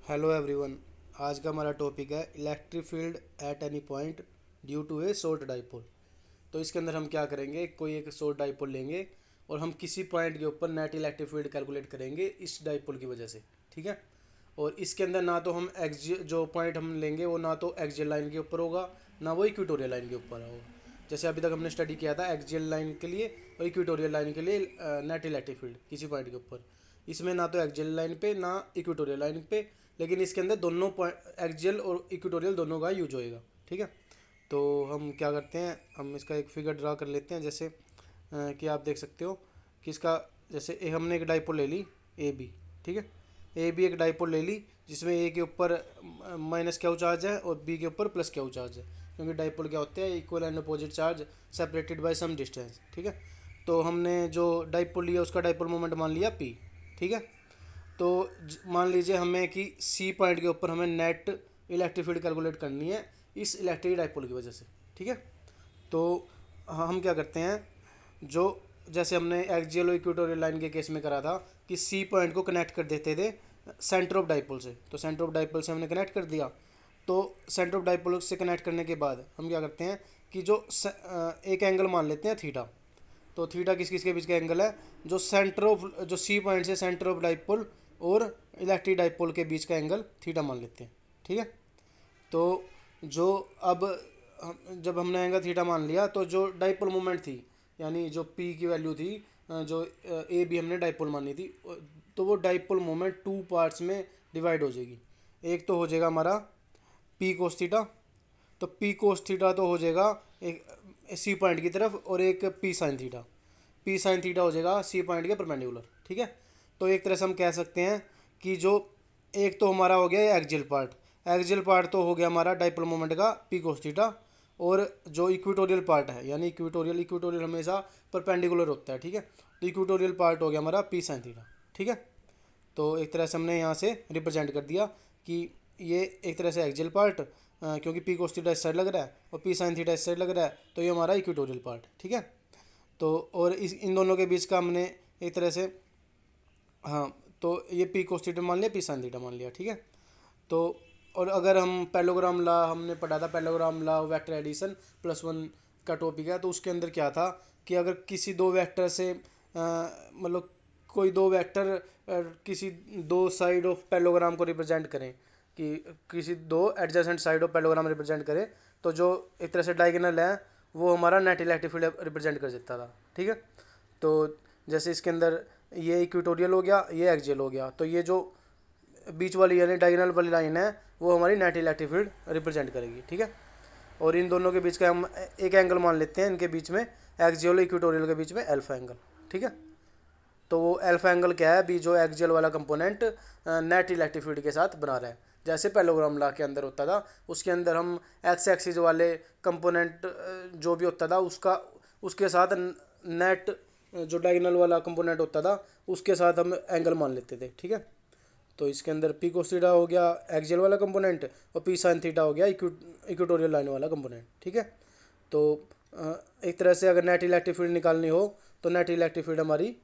Hello everyone. आज का हमारा टॉपिक है electric field at any point due to a short dipole. तो इसके अंदर हम क्या करेंगे, कोई एक शॉर्ट डाइपोल लेंगे और हम किसी पॉइंट के ऊपर नेट इलेक्ट्रिक फील्ड कैलकुलेट करेंगे इस डाइपोल की वजह से। ठीक है। और इसके अंदर ना तो हम एक्सियल जो पॉइंट हम लेंगे वो ना तो एक्सियल लाइन के ऊपर होगा ना वो इक्वेटोरियल लाइन के ऊपर होगा। जैसे अभी तक हमने स्टडी किया था एक्सियल लाइन के लिए और इक्वेटोरियल लाइन के लिए नेट इलेक्ट्रिक फील्ड किसी पॉइंट के ऊपर। इसमें ना तो एक्सियल लाइन पे ना इक्वेटोरियल लाइन पे, लेकिन इसके अंदर दोनों पॉइंट एक्सियल और इक्वेटोरियल दोनों का यूज होएगा। ठीक है। तो हम क्या करते हैं, हम इसका एक फिगर ड्रा कर लेते हैं। जैसे कि आप देख सकते हो कि इसका जैसे हमने एक डाइपोल ले ली ए बी। ठीक है। ए बी एक डाइपोल ले ली जिसमें ए के ऊपर माइनस क्यू चार्ज है और बी के ऊपर प्लस क्यू चार्ज है, क्योंकि डाइपोल क्या होते हैं, equal and opposite charge separated by some distance. ठीक है। तो हमने जो डाइपोल लिया उसका डाइपोल मोमेंट मान लिया पी। ठीक है। तो मान लीजिए हमें कि सी पॉइंट के ऊपर हमें नेट इलेक्ट्रिक फील्ड कैलकुलेट करनी है इस इलेक्ट्रिक डाइपोल की वजह से। ठीक है। तो हम क्या करते हैं, जो जैसे हमने एक्सियल और इक्वेटोरियल लाइन के केस में करा था कि सी पॉइंट को कनेक्ट कर देते थे सेंटर ऑफ डाइपोल से। तो सेंटर ऑफ डाइपोल से हमने कनेक्ट कर दिया। तो सेंटर ऑफ डाइपोल से कनेक्ट करने के बाद हम क्या करते हैं कि जो एक एंगल मान लेते हैं थीटा। तो थीटा किस किस के बीच का एंगल है, जो सेंटर ऑफ जो सी पॉइंट से सेंटर ऑफ डाइपोल और इलेक्ट्रिक डाइपोल के बीच का एंगल थीटा मान लेते हैं। ठीक है। तो जो अब जब हमने एंगल थीटा मान लिया तो जो डाइपोल मोमेंट थी, यानी जो पी की वैल्यू थी, जो ए बी हमने डाइपोल मानी थी, तो वो डाइपोल मोमेंट टू पार्ट्स में डिवाइड हो जाएगी। एक तो हो जाएगा हमारा पी कोस थीटा। तो पी कोस थीटा तो हो जाएगा एक सी पॉइंट की तरफ, और एक P sine theta. P sine theta हो जाएगा सी पॉइंट के परपेंडिकुलर। ठीक है। तो एक तरह से हम कह सकते हैं कि जो एक तो हमारा हो गया एक्सियल पार्ट, एक्सियल पार्ट तो हो गया हमारा डाइपोल मोमेंट का पी कोस थीटा, और जो इक्वेटोरियल पार्ट है, यानी इक्वेटोरियल इक्वेटोरियल हमेशा परपेंडिकुलर होता है। ठीक है। तो इक्वेटोरियल पार्ट हो गया हमारा पी साइन थीटा। ठीक है। तो एक तरह से हमने यहाँ से रिप्रेजेंट कर दिया कि ये एक तरह से एक्सियल पार्ट, क्योंकि पी कोस थीटा इस साइड लग रहा है और पी साइन थीटा इस साइड लग रहा है, तो ये हमारा इक्वेटोरियल पार्ट। ठीक है। तो और इस इन दोनों के बीच का हमने एक तरह से, हाँ, तो ये पी कोस थीटा मान लिया, पी साइन थीटा मान लिया। ठीक है। तो और अगर हम पैरेललोग्राम ला हमने पढ़ा था, पैरेललोग्राम ला वेक्टर एडिशन +1 का टॉपिक है। तो उसके अंदर क्या था कि अगर किसी दो वेक्टर से मतलब कोई दो वेक्टर किसी दो साइड ऑफ पैरेललोग्राम को रिप्रेजेंट करें, कि किसी दो adjacent side of parallelogram represent करें, तो जो एक तरह से डायगोनल है वो हमारा नेट इलेक्ट्रिक फील्ड रिप्रेजेंट कर देता था। ठीक है। तो जैसे इसके अंदर ये इक्वेटोरियल हो गया, ये एक्सियल हो गया, तो ये जो बीच वाली यानी डायगोनल वाली लाइन है वो हमारी नेट इलेक्ट्रिक फील्ड रिप्रेजेंट करेगी। ठीक है। और इन दोनों के बीच का हम एक एंगल मान लेते हैं, इनके बीच में एक्सियल और इक्वेटोरियल के बीच में अल्फा एंगल। ठीक है। तो वो अल्फा एंगल क्या है, भी जो एक्सियल वाला कंपोनेंट नेट इलेक्ट्रिक फील्ड के साथ बना रहा है, जैसे पैरेललोग्राम लॉ के अंदर होता था। उसके अंदर हम एक्स एक्सिस वाले कंपोनेंट जो भी होता था उसका उसके साथ नेट जो डायगोनल वाला कंपोनेंट होता था उसके साथ हम एंगल मान लेते थे। ठीक है। तो इसके अंदर पी कोस थीटा हो गया एक्सियल वाला कंपोनेंट और पी साइन थीटा हो गया इक्वेटोरियल लाइन वाला कंपोनेंट। ठीक है। तो एक तरह से अगर नेट इलेक्ट्रिक फील्ड निकालनी हो तो नेट इलेक्ट्रिक फील्ड हमारी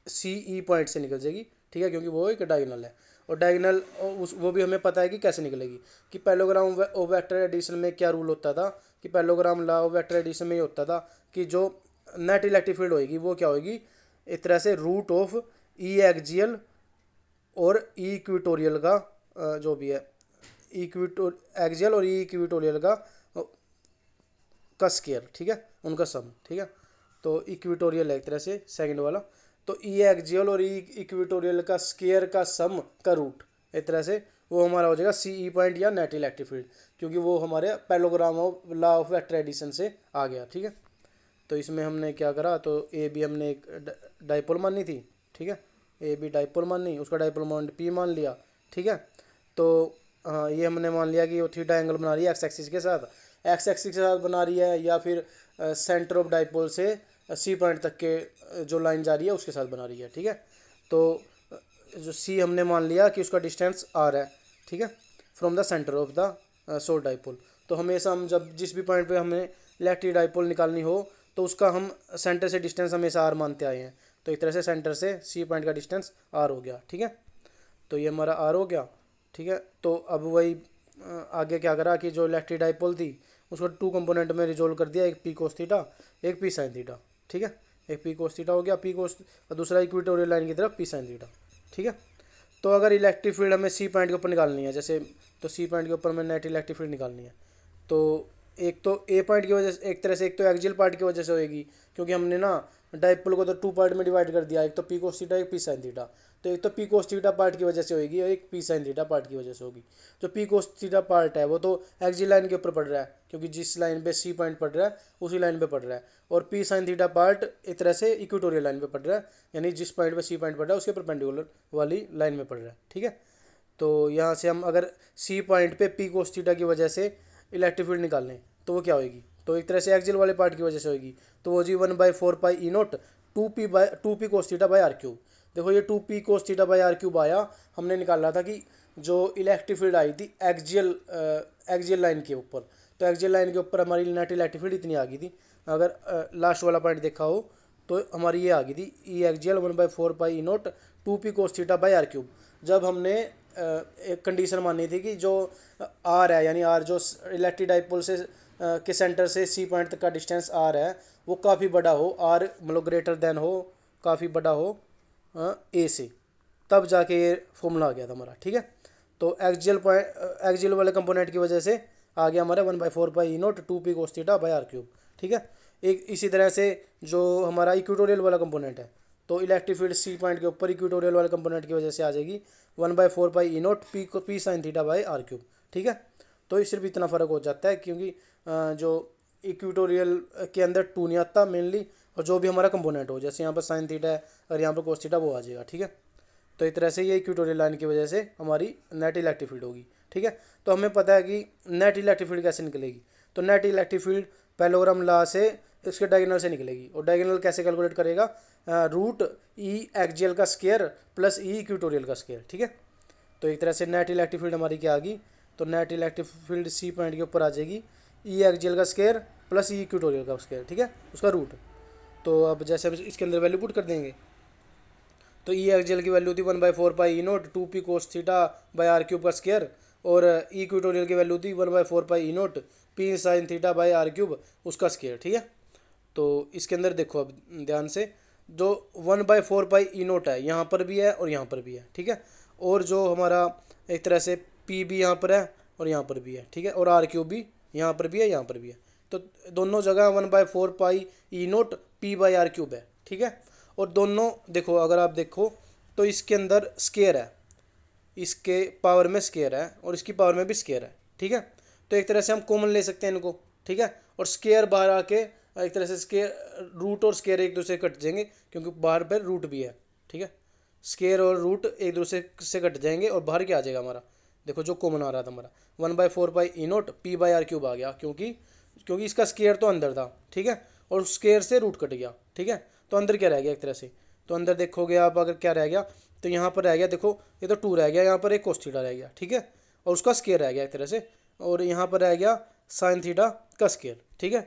सी ई पॉइंट से निकल जाएगी। ठीक है। क्योंकि वो एक डायगोनल है, और डायगोनल उस वो भी हमें पता है कि कैसे निकलेगी, कि पैरेललोग्राम ऑफ वेक्टर एडिशन में क्या रूल होता था, कि parallelogram law of vector addition में ये होता था कि जो नेट इलेक्ट्रिक फील्ड होएगी वो क्या होगी, एक तरह से रूट ऑफ ई एक्सियल और ई इक्वेटोरियल का जो भी है इक्वेटोर एक्सियल और ई इक्वेटोरियल का स्केयर। ठीक है। उनका सम। ठीक है। तो इक्वेटोरियल है एक तरह से सेकंड वाला, तो ई एक्सियल और ई इक्वेटोरियल का स्केयर का सम का रूट, एक तरह से वो हमारा हो जाएगा सी ई पॉइंट या नेट इलेक्ट्रिक फील्ड, क्योंकि वो हमारे parallelogram of law of vector addition से आ गया। ठीक है। तो इसमें हमने क्या करा, तो ए बी हमने एक डाइपोल मानी थी। ठीक है। ए बी डाइपोल मानी, उसका डाइपोल मोमेंट पी मान लिया। ठीक है। तो ये हमने मान लिया कि वो थीटा एंगल बना रही है एक्स एक्सिस के साथ, एक्स एक्सिस के साथ बना रही है, या फिर सेंटर ऑफ डाइपोल से सी पॉइंट तक के जो लाइन जा रही है उसके साथ बना रही है। ठीक है। तो जो सी हमने मान लिया कि उसका डिस्टेंस आर है। ठीक है। From the centre of the short dipole. तो हमेशा हम जब जिस भी पॉइंट पे हमें इलेक्ट्रिक डाइपोल निकालनी हो तो उसका हम सेंटर से डिस्टेंस हमेशा आर मानते आए हैं। तो एक तरह से सेंटर से सी पॉइंट का डिस्टेंस आर हो गया। ठीक है। तो ये हमारा आर हो गया। ठीक है। तो अब वही आगे क्या करा कि जो इलेक्ट्रिक डाइपोल थी उसको टू कंपोनेंट में रिजोल्व कर दिया, एक पी कोस थीटा एक पी साइन थीटा। ठीक है, एक पी कोस थीटा हो गया, पी कोस, और दूसरा इक्वेटोरियल लाइन की तरफ पी साइन थीटा। ठीक है। तो अगर इलेक्ट्रिक फील्ड हमें सी पॉइंट के ऊपर निकालनी है जैसे, तो सी पॉइंट के ऊपर हमें नेट इलेक्ट्रिक फील्ड निकालनी है, तो एक तो ए पॉइंट की वजह से, एक तरह से एक तो एक्सियल पार्ट की वजह से होएगी, क्योंकि हमने ना डाइपोल को तो टू पार्ट में डिवाइड कर दिया, एक तो पी कोस थीटा एक पी साइन थीटा। तो एक तो पी कोस थीटा पार्ट की वजह से होगी और एक पी साइन थीटा पार्ट की वजह से होगी। जो पी कोस थीटा पार्ट है वो तो एक्सियल लाइन के ऊपर पड़ रहा है, क्योंकि जिस लाइन पे सी पॉइंट पड़ रहा है उसी लाइन पे पड़ रहा है, और पी साइन थीटा पार्ट एक तरह से इक्वेटोरियल लाइन पे पड़ रहा है, यानी जिस पॉइंट पे सी पॉइंट पड़ रहा है उसके परपेंडिकुलर वाली लाइन में पड़ रहा है। ठीक है। तो यहाँ से हम अगर सी पॉइंट पे पी कोस थीटा की वजह से इलेक्ट्रिक फील्ड निकाल लें तो वो क्या होगी, तो एक तरह से एक्सियल वाले पार्ट की वजह से होगी, तो वो जी 1/4π E0 2p cos theta by are cube. देखो ये 2p cos theta by are cube आया, हमने निकाला था कि जो इलेक्ट्रिक फील्ड आई थी एक्सियल लाइन के ऊपर, तो एक्सियल लाइन के ऊपर हमारी नेट इलेक्ट्रिक फील्ड इतनी आ गई थी। अगर लास्ट वाला पॉइंट देखा हो तो हमारी ये आ गई थी E axial 1/4π E0 2p cos theta by are cube. जब हमने एक कंडीशन मानी थी कि जो आर है, यानी आर जो इलेक्ट्रिक डाइपोल से के सेंटर से सी पॉइंट तक का डिस्टेंस आर है वो काफ़ी बड़ा हो, आर मतलब ग्रेटर देन हो, काफ़ी बड़ा हो ए से, तब जाके ये फॉर्मूला आ गया था हमारा। ठीक है। तो एक्सियल वाले कंपोनेंट की वजह से आ गया हमारा 1/4π E0 2p cos theta by are cube. ठीक है। एक इसी तरह से जो हमारा इक्वेटोरियल वाला कंपोनेंट है, तो इलेक्ट्रिक फील्ड सी पॉइंट के ऊपर इक्वेटोरियल वाले कंपोनेंट की वजह से आ जाएगी 1/4π E0 p sine theta by are cube. ठीक है। तो ये सिर्फ इतना फ़र्क हो जाता है, क्योंकि जो इक्वेटोरियल के अंदर टू नहीं आता मेनली, और जो भी हमारा कंपोनेंट हो, जैसे यहाँ पर साइन थीटा है और यहाँ पर कोस थीटा, वो आ जाएगा। ठीक है। तो इस तरह से ये इक्वेटोरियल लाइन की वजह से हमारी नेट इलेक्ट्रिक फील्ड होगी। ठीक है। तो हमें पता है कि नेट इलेक्ट्रिक फील्ड कैसे निकलेगी, तो net electric field parallelogram law से इसके डायगोनल से निकलेगी, और डायगोनल कैसे कैलकुलेट करेगा, रूट ई एक्सियल का स्क्वायर प्लस ई इक्वेटोरियल का स्क्वायर। ठीक है। तो एक तरह से नेट इलेक्ट्रिक फील्ड हमारी क्या आ गई, तो net electric field C point के ऊपर आ जाएगी ई एक्सियल का स्क्वायर प्लस ई इक्वेटोरियल का स्क्वायर। ठीक है, उसका रूट। तो अब जैसे हम इसके अंदर वैल्यू पुट कर देंगे, तो ई एक्सियल की वैल्यू थी 1/4π E0 2p cos theta by are cube का स्क्वायर, और ई इक्वेटोरियल की वैल्यू थी 1/4π E0 p sine theta by are cube उसका स्क्वायर। ठीक है। तो इसके अंदर देखो अब ध्यान से, जो 1/4π E0 है यहाँ पर भी है और यहाँ पर भी है। ठीक है। और जो हमारा एक तरह से पी भी यहाँ पर है और यहाँ पर भी है। ठीक है। और आर क्यूब भी यहाँ पर भी है, यहाँ पर भी है, तो दोनों जगह 1/4πE0 p by are cube है। ठीक है। और दोनों देखो, अगर आप देखो तो इसके अंदर स्क्वायर है, इसके पावर में स्क्वायर है और इसकी पावर में भी स्क्वायर है। ठीक है। तो एक तरह से हम कॉमन ले सकते हैं इनको। ठीक है। और स्क्वायर बाहर आके एक तरह से स्क्वायर रूट और स्क्वायर एक दूसरे से कट जाएंगे, क्योंकि बाहर पर रूट भी है। ठीक है। स्क्वायर और रूट एक दूसरे से कट जाएंगे और बाहर क्या आ जाएगा हमारा, देखो जो कॉमन आ रहा था हमारा 1/4πE0 p by are cube आ गया, क्योंकि इसका स्क्वायर तो अंदर था। ठीक है। और स्क्वायर से रूट कट गया। ठीक है। तो अंदर क्या रह गया एक तरह से, तो अंदर देखोगे आप अगर क्या रह गया, तो यहाँ पर रह गया, देखो ये तो 2 रह गया, यहाँ पर एक कोस थीटा रह गया। ठीक है। और उसका स्क्वायर रह गया एक तरह से, और यहाँ पर रह गया साइन थीटा का स्क्वायर। ठीक है।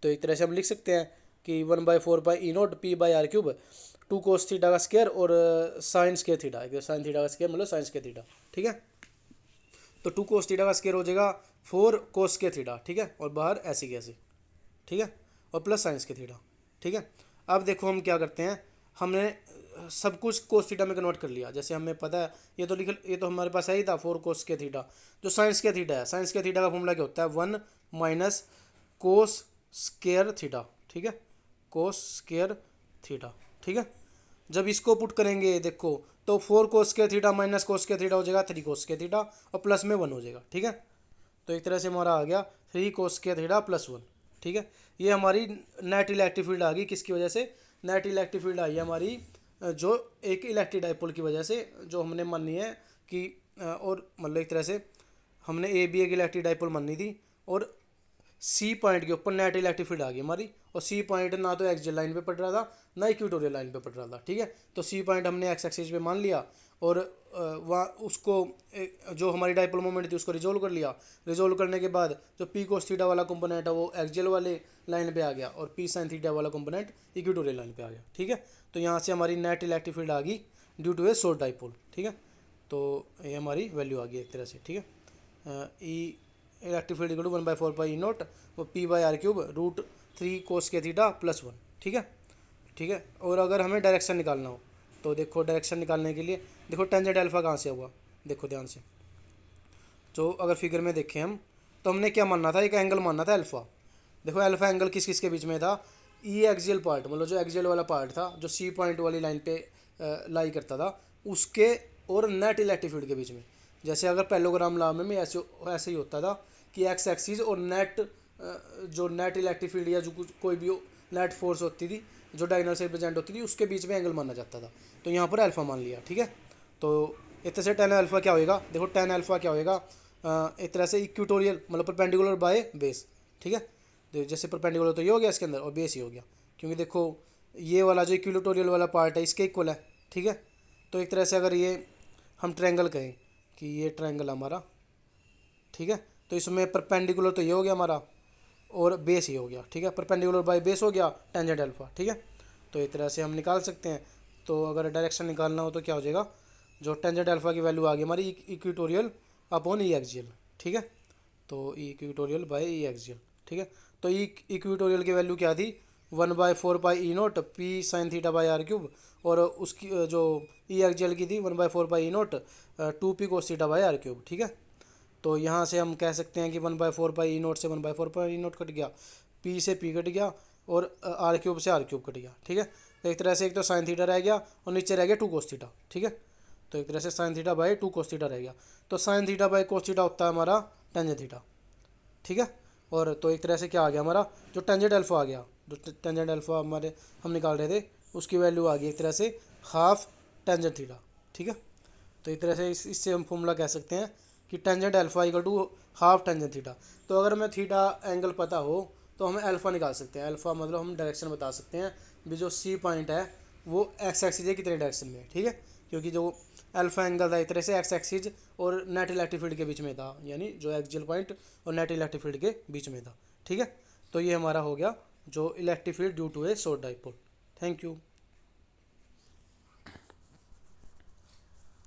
तो एक तरह से हम लिख सकते हैं कि 1/4πE0 p by are cube 2 cos theta का स्क्वायर और sine square theta, sine theta का स्क्वायर मतलब साइन स्क्वायर थीटा। ठीक है। तो 2 कोस थीटा का स्क्वायर हो जाएगा 4 कोस स्क्वायर थीटा। ठीक है। और बाहर ऐसे कैसे, ठीक है, और प्लस साइन स्क्वायर थीटा। ठीक है। अब देखो हम क्या करते हैं, हमने सब कुछ कोस थीटा में कन्वर्ट कर लिया, जैसे हमें पता है ये तो हमारे पास है ही था 4 कोस स्क्वायर थीटा। जो साइन स्क्वायर थीटा है, साइन स्क्वायर थीटा का फॉर्मूला क्या होता है, 1 माइनस कोस स्क्वायर थीटा। ठीक है, कोस स्क्वायर थीटा। ठीक है। जब इसको पुट करेंगे देखो, तो 4 cos square theta minus cos square theta हो जाएगा 3 कोस स्क्वायर थीटा, और प्लस में 1 हो जाएगा। ठीक है। तो एक तरह से हमारा आ गया 3 कोस स्क्वायर थीटा प्लस 1। ठीक है। ये हमारी नेट इलेक्ट्रिक फील्ड आ गई, किसकी वजह से, नेट इलेक्ट्रिक फील्ड आई है हमारी जो एक इलेक्ट्रिक डाइपोल की वजह से, जो हमने मानी है कि और मतलब एक तरह से हमने ए बी एक इलेक्ट्रिक डाइपोल मानी थी, और सी पॉइंट के ऊपर नेट इलेक्ट्रिक फील्ड आ गई हमारी, और सी पॉइंट ना तो एक्सियल लाइन पे पड़ रहा था ना इक्वेटोरियल लाइन पे पड़ रहा था। ठीक है। तो सी पॉइंट हमने एक्स एक्सिस पे मान लिया, और वहाँ उसको जो हमारी डाइपोल मोमेंट थी उसको रिजोल्व कर लिया। रिजोल्व करने के बाद जो पी कोस थीटा वाला कंपोनेंट है वो एक्सियल वाले लाइन पे आ गया, और पी साइन थीटा वाला कंपोनेंट इक्वेटोरियल लाइन पे आ गया। ठीक है। तो यहाँ से हमारी नेट इलेक्ट्रिक फील्ड आ गई due to a short dipole. ठीक है। तो ये हमारी वैल्यू आ गई एक तरह से, ठीक है। E electric field equal to 1/4 pi E naught वो P/r³ √3 cos k θ +1, ठीक है, ठीक है। और अगर हमें डायरेक्शन निकालना हो तो देखो, डायरेक्शन निकालने के लिए देखो टेंजेंट अल्फा कहाँ से हुआ, देखो ध्यान से। तो अगर फिगर में देखें हम, तो हमने क्या मानना था, एक एंगल मानना था अल्फ़ा। देखो अल्फ़ा एंगल किस किस के बीच में था, ई एक्सियल पार्ट, मतलब जो एक्सियल वाला पार्ट था, जो सी पॉइंट वाली लाइन पे लाई करता था, उसके और नेट इलेक्ट्रिक फील्ड के बीच में। जैसे अगर पैरेललोग्राम लॉ में ऐसे ऐसे ही होता था कि एक्स एक्सिस और नेट जो नेट इलेक्ट्रिक फील्ड या जो कोई भी नेट फोर्स होती थी जो डायगोनल से रिप्रेजेंट होती थी, उसके बीच में एंगल माना जाता था। तो यहाँ पर अल्फ़ा मान लिया, ठीक है। तो एक तरह से टेन अल्फ़ा क्या होएगा, देखो टेन अल्फ़ा क्या होएगा, एक तरह से इक्वेटोरियल मतलब परपेंडिकुलर बाय बेस, ठीक है। तो जैसे परपेंडिकुलर तो ये हो गया इसके अंदर, और बेस ही हो गया, क्योंकि देखो ये वाला जो इक्वेटोरियल वाला पार्ट है इसके इक्वल है, ठीक है। तो एक तरह से अगर ये हम ट्रायंगल कहें कि ये ट्रायंगल हमारा, ठीक है, तो इसमें परपेंडिकुलर तो ये हो गया हमारा और बेस ही हो गया, ठीक है। परपेंडिकुलर बाय बेस हो गया टेंजेंट अल्फा, ठीक है। तो इस तरह से हम निकाल सकते हैं। तो अगर डायरेक्शन निकालना हो तो क्या हो जाएगा, जो टेंजेंट अल्फा की वैल्यू आ गई हमारी इक्वेटोरियल अपॉन ई एक्सियल, ठीक है। तो ई इक्वेटोरियल बाय ई एक्सियल, ठीक है। तो ई इक्वेटोरियल की वैल्यू क्या थी, 1/4 pi E not P sin θ/r³, और उसकी जो ई एक्सियल की थी 1/4 pi E not 2P cos θ/r³, ठीक है। तो यहाँ से हम कह सकते हैं कि 1/4 पाई ई नॉट से 1/4 पाई ई नॉट कट गया, P से P कट गया, और r³ से r³ कट गया, ठीक है। तो एक तरह से एक तो साइन थीटा रह गया और नीचे रह गया 2 cos θ, ठीक है। तो एक तरह से साइन थीटा बाई 2 cos θ रह गया। तो साइन थीटा बाई cos θ होता है हमारा टेंजेंट थीटा, ठीक है। और तो एक तरह से क्या आ गया हमारा, जो टेंजेंट अल्फा आ गया, जो टेंजेंट अल्फा हमारे हम निकाल रहे थे, उसकी वैल्यू आ गई एक तरह से हाफ टेंजेंट थीटा, ठीक है। तो एक तरह से इससे हम फॉर्मूला कह सकते हैं कि tangent alpha equal to half tangent theta. तो अगर हमें थीटा एंगल पता हो तो हमें अल्फा निकाल सकते हैं। अल्फा मतलब हम डायरेक्शन बता सकते हैं भी, जो सी पॉइंट है वो एक्स एक्सिस है कितने डायरेक्शन में, ठीक है। क्योंकि जो अल्फा एंगल था एक तरह से एक्स एक्सिस और नेट इलेक्ट्रिक फील्ड के बीच में था, यानी जो एक्सियल पॉइंट और नेट इलेक्ट्रिक फील्ड के बीच में था, ठीक है। तो ये हमारा हो गया जो electric field due to a short dipole. Thank you.